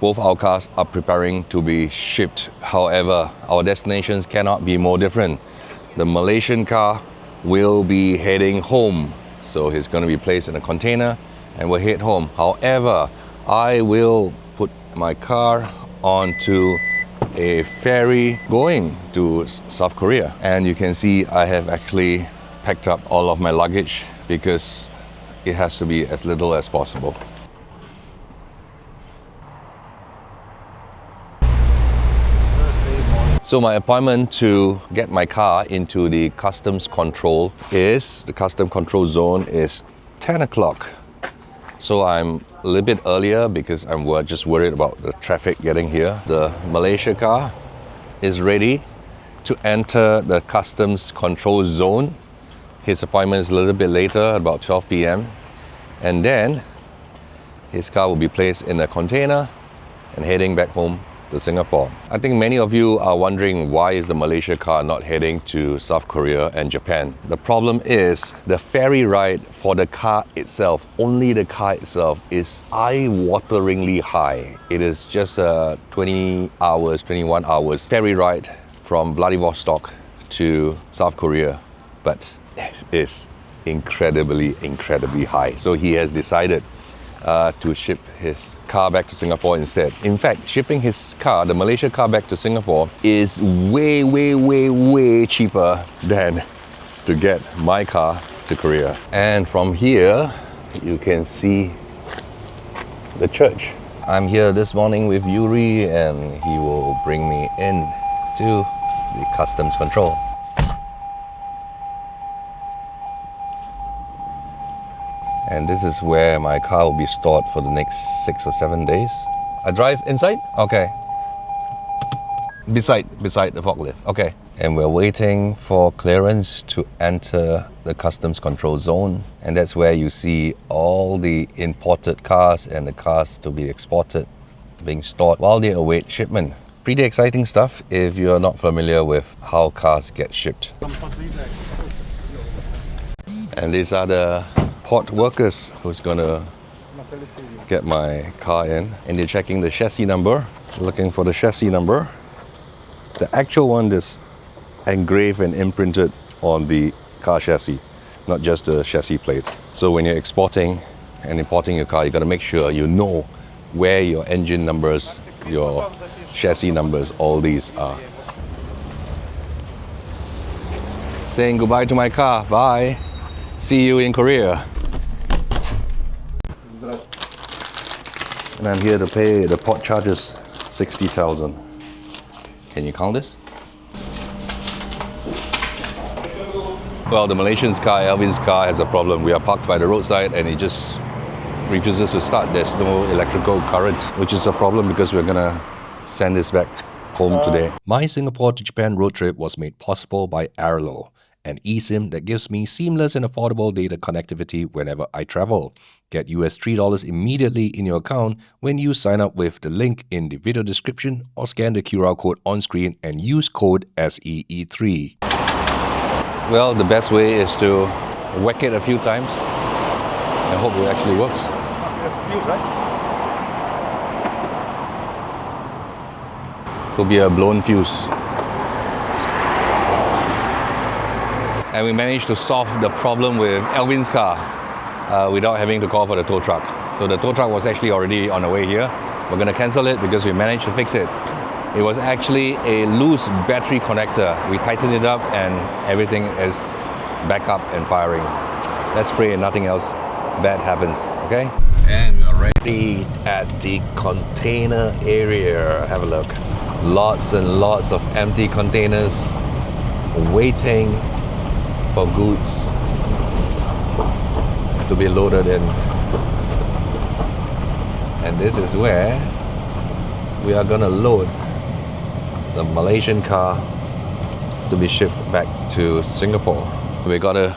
Both our cars are preparing to be shipped. However, our destinations cannot be more different. The Malaysian car will be heading home. So he's going to be placed in a container and we'll head home. However, I will put my car onto a ferry going to South Korea. And you can see I have actually packed up all of my luggage because it has to be as little as possible. So my appointment to get my car into the customs control the custom control zone is 10 o'clock. So I'm a little bit earlier because I'm just worried about the traffic getting here. The Malaysia car is ready to enter the customs control zone. His appointment is a little bit later, about 12 p.m. And then his car will be placed in a container and heading back home to Singapore. I think many of you are wondering why is the Malaysia car not heading to South Korea and Japan. The problem is the ferry ride for the car itself, only the car itself, is eye-wateringly high. It is just a 21 hours ferry ride from Vladivostok to South Korea, but it is incredibly high. So he has decided to ship his car back to Singapore instead. In fact, shipping his car, the Malaysia car, back to Singapore is way cheaper than to get my car to Korea. And from here, you can see the church. I'm here this morning with Yuri and he will bring me in to the customs control. And this is where my car will be stored for the next 6 or 7 days. I drive inside? Okay. Beside the forklift. Okay. And we're waiting for clearance to enter the customs control zone. And that's where you see all the imported cars and the cars to be exported being stored while they await shipment. Pretty exciting stuff if you're not familiar with how cars get shipped. And these are the port workers who's gonna get my car in, and they're checking the chassis number, looking for the chassis number, the actual one that's engraved and imprinted on the car chassis, not just the chassis plates. So when you're exporting and importing your car, you gotta make sure you know where your engine numbers, your chassis numbers, all these are. Saying goodbye to my car, bye. See you in Korea. And I'm here to pay the port charges, 60,000. Can you count this? Well, the Malaysian's car, Alvin's car, has a problem. We are parked by the roadside and it just refuses to start. There's no electrical current, which is a problem because we're gonna send this back home today. My Singapore to Japan road trip was made possible by Airlo, an eSIM that gives me seamless and affordable data connectivity whenever I travel. Get US $3 immediately in your account when you sign up with the link in the video description or scan the QR code on screen and use code SEE3. Well, the best way is to whack it a few times. I hope it actually works. Could be a blown fuse. And we managed to solve the problem with Alvin's car without having to call for the tow truck. So the tow truck was actually already on the way here. We're going to cancel it because we managed to fix it. It was actually a loose battery connector. We tightened it up and everything is back up and firing. Let's pray nothing else bad happens, okay? And we're ready at the container area. Have a look. Lots and lots of empty containers waiting for goods to be loaded in. And this is where we are gonna load the Malaysian car to be shipped back to Singapore. We gotta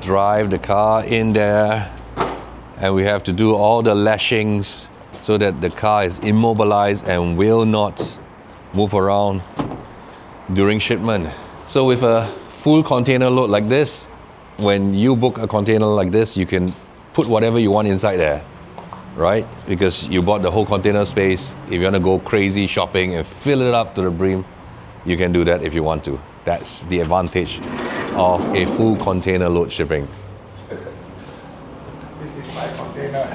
drive the car in there and we have to do all the lashings so that the car is immobilized and will not move around during shipment. So with a full container load like this, when you book a container like this, you can put whatever you want inside there. right? Because you bought the whole container space. If you want to go crazy shopping and fill it up to the brim, you can do that if you want to. That's the advantage of a full container load shipping. This is my container.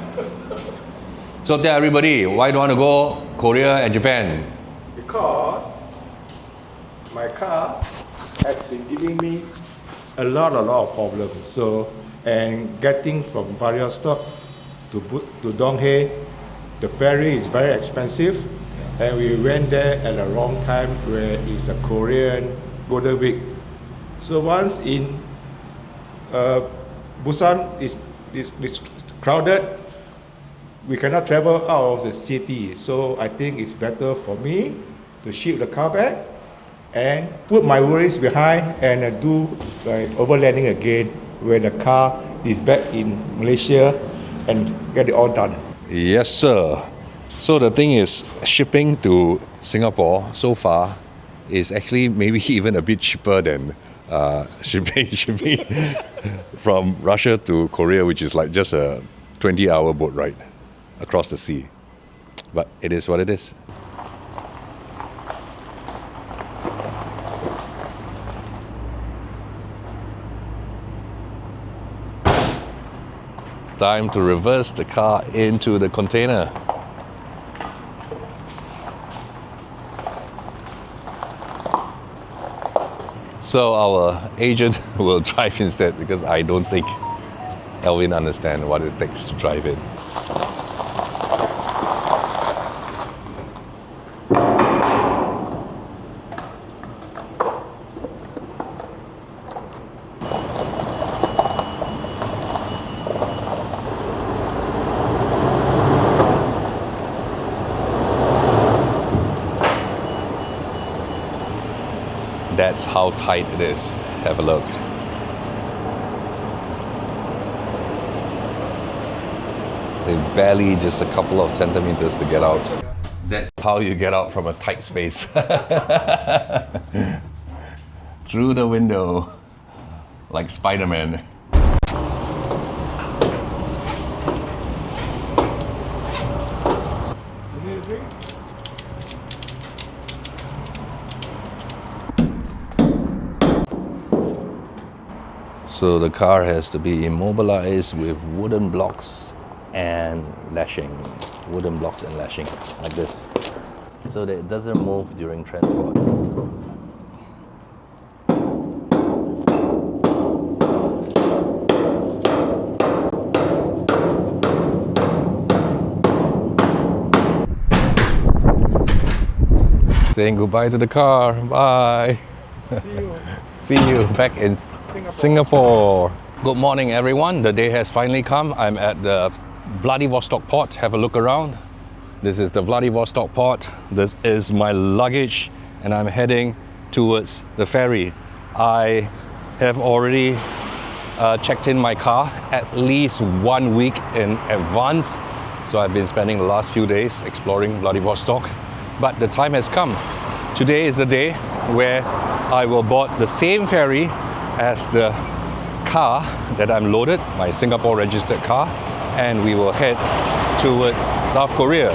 So tell everybody, why do you want to go Korea and Japan? Because my car has been giving me a lot of problems. So, and getting from Vladivostok to Donghae, the ferry is very expensive, and we went there at the wrong time where it's a Korean Golden Week. So once in Busan is crowded, we cannot travel out of the city. So I think it's better for me to ship the car back and put my worries behind and do like overlanding again when the car is back in Malaysia and get it all done. Yes, sir. So the thing is, shipping to Singapore so far is actually maybe even a bit cheaper than shipping from Russia to Korea, which is like just a 20-hour boat ride across the sea. But it is what it is. Time to reverse the car into the container. So our agent will drive instead because I don't think Elvin understands what it takes to drive it. That's how tight it is. Have a look. There's barely just a couple of centimeters to get out. That's how you get out from a tight space. Through the window, like Spider-Man. So the car has to be immobilized with wooden blocks and lashing. Wooden blocks and lashing, like this. So that it doesn't move during transport. Saying goodbye to the car. Bye. See you. See you back in Singapore. Good morning, everyone. The day has finally come. I'm at the Vladivostok port. Have a look around. This is the Vladivostok port. This is my luggage, and I'm heading towards the ferry. I have already checked in my car at least 1 week in advance. So I've been spending the last few days exploring Vladivostok. But the time has come. Today is the day where I will board the same ferry as the car that I'm loaded, my Singapore registered car, and we will head towards South Korea,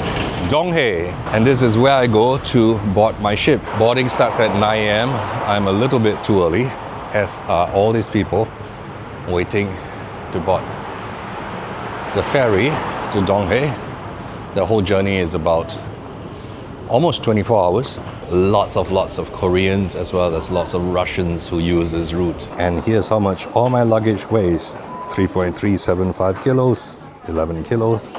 Donghae. And this is where I go to board my ship. Boarding starts at 9 a.m. I'm a little bit too early, as are all these people waiting to board the ferry to Donghae. The whole journey is about almost 24 hours. Lots of Koreans as well as lots of Russians who use this route. And here's how much all my luggage weighs. 3.375 kilos, 11 kilos,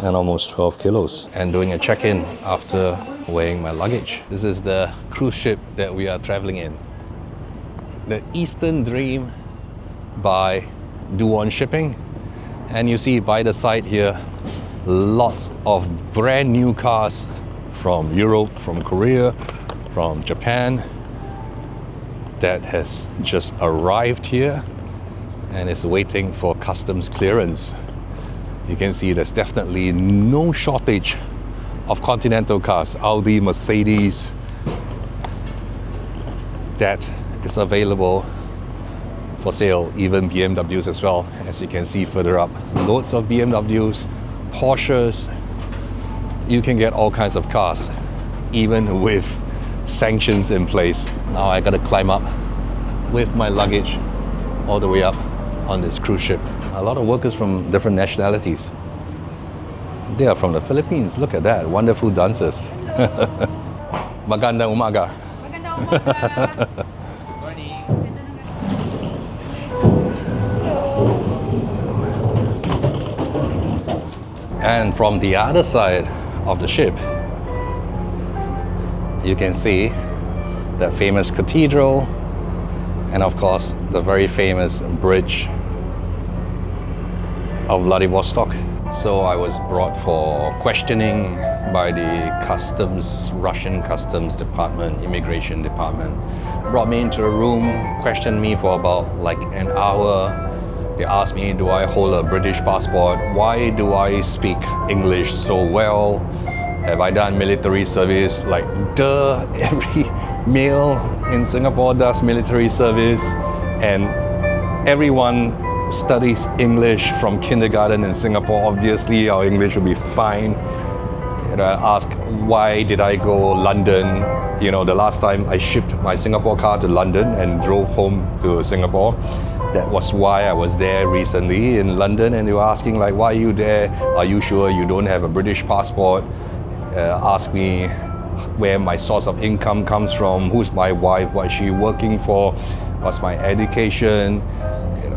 and almost 12 kilos. And doing a check-in after weighing my luggage. This is the cruise ship that we are traveling in. The Eastern Dream by Duon Shipping. And you see by the side here, lots of brand new cars from Europe, from Korea, from Japan that has just arrived here and is waiting for customs clearance. You can see there's definitely no shortage of Continental cars, Audi, Mercedes, that is available for sale, even BMWs as well. As you can see further up, loads of BMWs, Porsches. You can get all kinds of cars, even with sanctions in place. Now I gotta climb up with my luggage all the way up on this cruise ship. A lot of workers from different nationalities. They are from the Philippines. Look at that, wonderful dancers. Magandang umaga. Magandang umaga. And from the other side of the ship, you can see the famous cathedral and of course the very famous bridge of Vladivostok. So I was brought for questioning by the Russian customs department, immigration department. Brought me into a room, questioned me for about like an hour. They asked me, do I hold a British passport? Why do I speak English so well? Have I done military service? Like, duh, every male in Singapore does military service, and everyone studies English from kindergarten in Singapore. Obviously, our English will be fine. I ask, why did I go London? The last time I shipped my Singapore car to London and drove home to Singapore. That was why I was there recently in London, and they were asking like, why are you there? Are you sure you don't have a British passport? Ask me where my source of income comes from, who's my wife, what is she working for, what's my education.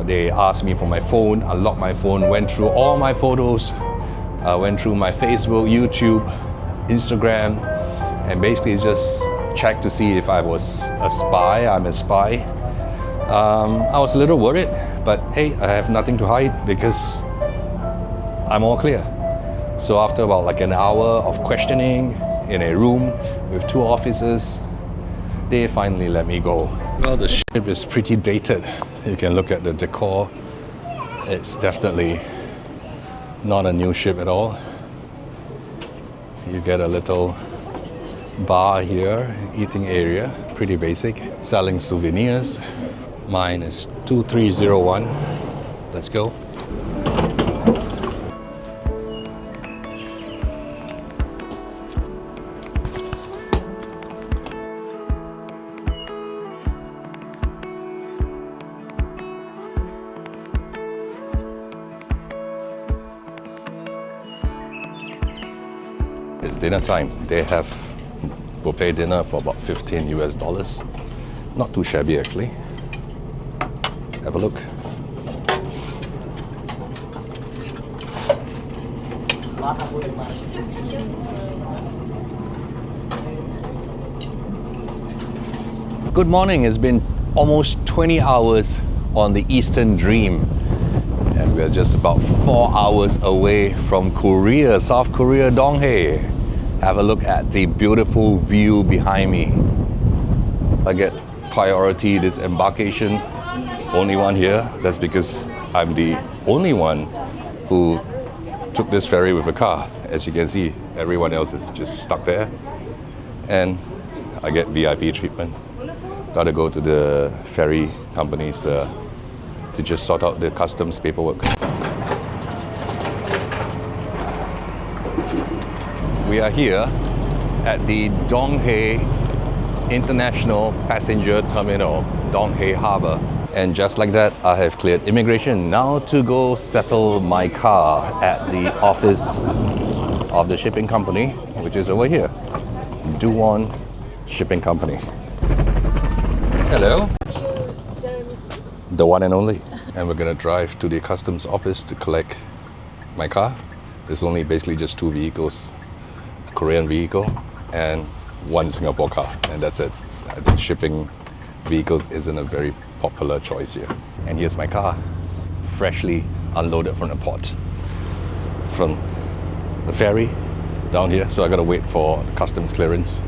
They asked me for my phone. I locked my phone, went through all my photos, went through my Facebook, YouTube, Instagram, and basically just checked to see if I was a spy. I'm a spy. I was a little worried, but hey, I have nothing to hide because I'm all clear. So after about like an hour of questioning in a room with 2 officers, they finally let me go. Well, the ship is pretty dated. You can look at the decor. It's definitely not a new ship at all. You get a little bar here, eating area, pretty basic. Selling souvenirs. Mine is 2301. Let's go. It's dinner time. They have buffet dinner for about $15 US. Not too shabby actually. Have a look. Good morning. It's been almost 20 hours on the Eastern Dream, and we're just about 4 hours away from Korea, South Korea, Donghae. Have a look at the beautiful view behind me. I get priority disembarkation. Only one here. That's because I'm the only one who took this ferry with a car. As you can see, everyone else is just stuck there. And I get VIP treatment. Gotta go to the ferry companies to just sort out the customs paperwork. We are here at the Donghae International Passenger Terminal, Donghae Harbour. And just like that, I have cleared immigration. Now to go settle my car at the office of the shipping company, which is over here. Duwon Shipping Company. Hello. The one and only. And we're gonna drive to the customs office to collect my car. There's only basically just 2 vehicles. A Korean vehicle and 1 Singapore car, and that's it. I think shipping vehicles isn't a very popular choice here. And here's my car, freshly unloaded from the port, from the ferry down here. So I gotta wait for customs clearance